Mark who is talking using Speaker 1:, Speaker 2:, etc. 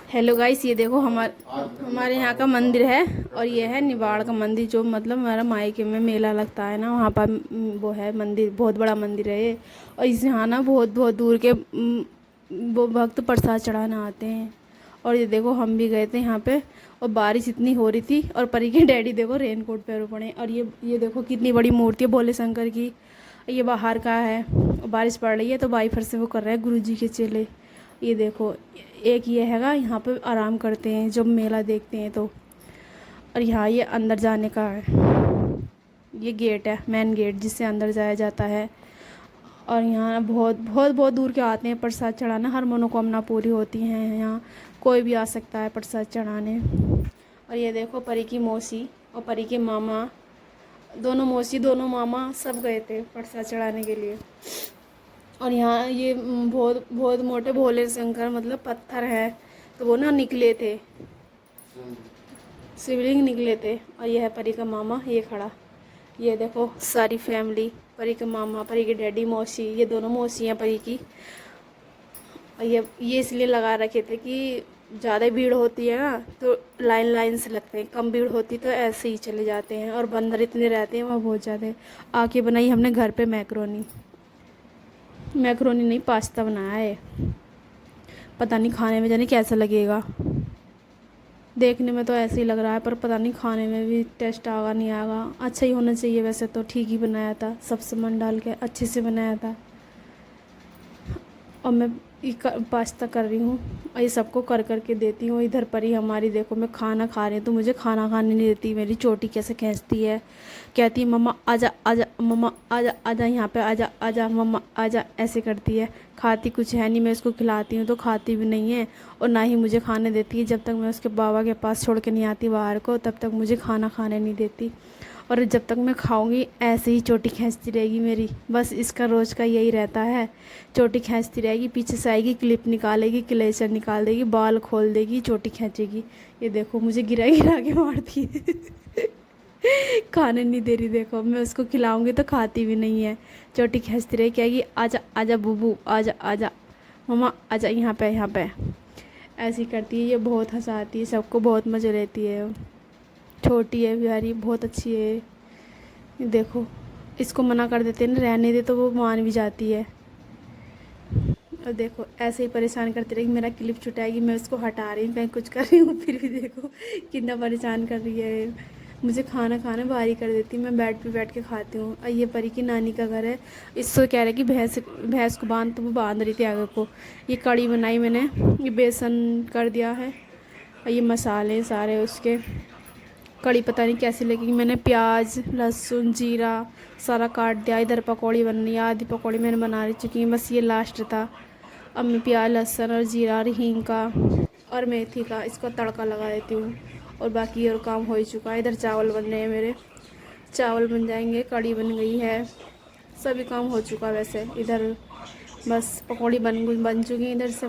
Speaker 1: Hello guys, ये देखो हमारे यहाँ का मंदिर है। और ये है निवाड़ का मंदिर, जो मतलब हमारा मायके में मेला लगता है ना, वहाँ पर वो है मंदिर, बहुत बड़ा मंदिर है ये। और इस यहाँ ना बहुत बहुत दूर के वो भक्त प्रसाद चढ़ाना आते हैं। और ये देखो हम भी गए थे यहाँ पे, और बारिश इतनी हो रही थी, और परी के डैडी देखो रेनकोट पहने पड़े। और ये देखो कितनी बड़ी मूर्ति है भोले शंकर की। ये बाहर का है, बारिश पड़ रही है तो वाइफर से वो कर रहे हैं गुरुजी के चेले। ये देखो, एक ये हैगा, यहाँ पे आराम करते हैं जब मेला देखते हैं तो। और यहाँ ये अंदर जाने का है, ये गेट है, मेन गेट जिससे अंदर जाया जाता है। और यहाँ बहुत बहुत बहुत दूर के आते हैं प्रसाद चढ़ाना, हर मनोकामना पूरी होती है यहाँ, कोई भी आ सकता है प्रसाद चढ़ाने। और ये देखो परी की मौसी और परी के मामा, दोनों मौसी दोनों मामा सब गए थे प्रसाद चढ़ाने के लिए। और यहाँ ये बहुत बहुत मोटे भोले शंकर मतलब पत्थर है, तो वो ना निकले थे, शिवलिंग निकले थे। और ये है परी का मामा, ये खड़ा। ये देखो सारी फैमिली, परी का मामा, परी के डैडी, मौसी, ये दोनों मौसी हैं परी की। और ये इसलिए लगा रखे थे कि ज़्यादा भीड़ होती है ना तो लाइन लाइन से लगते हैं, कम भीड़ होती तो ऐसे ही चले जाते हैं। और बंदर इतने रहते हैं वहाँ बहुत ज़्यादा। आके बनाई हमने घर पे मैक्रोनी, मैक्रोनी नहीं पास्ता बनाया है। पता नहीं खाने में जाने कैसा लगेगा, देखने में तो ऐसे ही लग रहा है, पर पता नहीं खाने में भी टेस्ट आगा नहीं आगा। अच्छा ही होना चाहिए, वैसे तो ठीक ही बनाया था, सब सामान डाल के अच्छे से बनाया था। और मैं पास्ता कर रही हूँ, और ये सबको कर कर के देती हूँ। इधर पर ही हमारी देखो, मैं खाना खा रही हूँ तो मुझे खाना खाने नहीं देती, मेरी चोटी कैसे खींचती है, कहती है मम्मा आजा आजा, मम्मा आजा आजा, यहाँ पे आजा आजा, मम्मा आजा, ऐसे करती है। खाती कुछ है नहीं, मैं इसको खिलाती हूँ तो खाती भी नहीं है, और ना ही मुझे खाने देती है। जब तक मैं उसके बाबा के पास छोड़ के नहीं आती बाहर को, तब तक मुझे खाना खाने नहीं देती। और जब तक मैं खाऊंगी ऐसे ही चोटी खींचती रहेगी मेरी, बस इसका रोज़ का यही रहता है। चोटी खींचती रहेगी, पीछे से आएगी, क्लिप निकालेगी, क्लेचर निकाल देगी, बाल खोल देगी, चोटी खींचेगी। ये देखो मुझे गिरा गिरा के मारती है खाने नहीं दे रही, देखो मैं उसको खिलाऊंगी तो खाती भी नहीं है, चोटी खींचती रहेगी, कहेगी आजा आजा बुबू, आजा आजा मम्मा, आजा यहाँ पे यहाँ पे, ऐसी करती है। ये बहुत हंसाती है, सबको बहुत मज़े लेती है। छोटी है प्यारी, बहुत अच्छी है। ये देखो, इसको मना कर देते हैं ना रहने दे, तो वो मान भी जाती है। और देखो ऐसे ही परेशान करती रहेगी, मेरा क्लिप छुटाएगी, मैं उसको हटा रही हूँ, कहीं कुछ कर रही हूँ, फिर भी देखो कितना परेशान कर रही है। मुझे खाना खाना भारी कर देती, मैं बेड पे बैठ के खाती हूँ। और ये परी की नानी का घर है, इससे कह रहे कि भैंस भैंस को बांध, तो वो बांध रही थी आगे को। ये कड़ी बनाई मैंने, ये बेसन कर दिया है, और ये मसाले सारे उसके। कड़ी पता नहीं कैसी लगी, मैंने प्याज लहसुन जीरा सारा काट दिया। इधर पकौड़ी बन रही है, आधी पकौड़ी मैंने बना रही चुकी हूँ, बस ये लास्ट था। अब मैं प्याज लहसुन और जीरा और हींग का और मेथी का इसको तड़का लगा देती हूँ, और बाकी और काम हो ही चुका है। इधर चावल बन रहे हैं मेरे, चावल बन जाएंगे, कड़ी बन गई है, सभी काम हो चुका। वैसे इधर बस पकौड़ी बन चुकी है इधर से।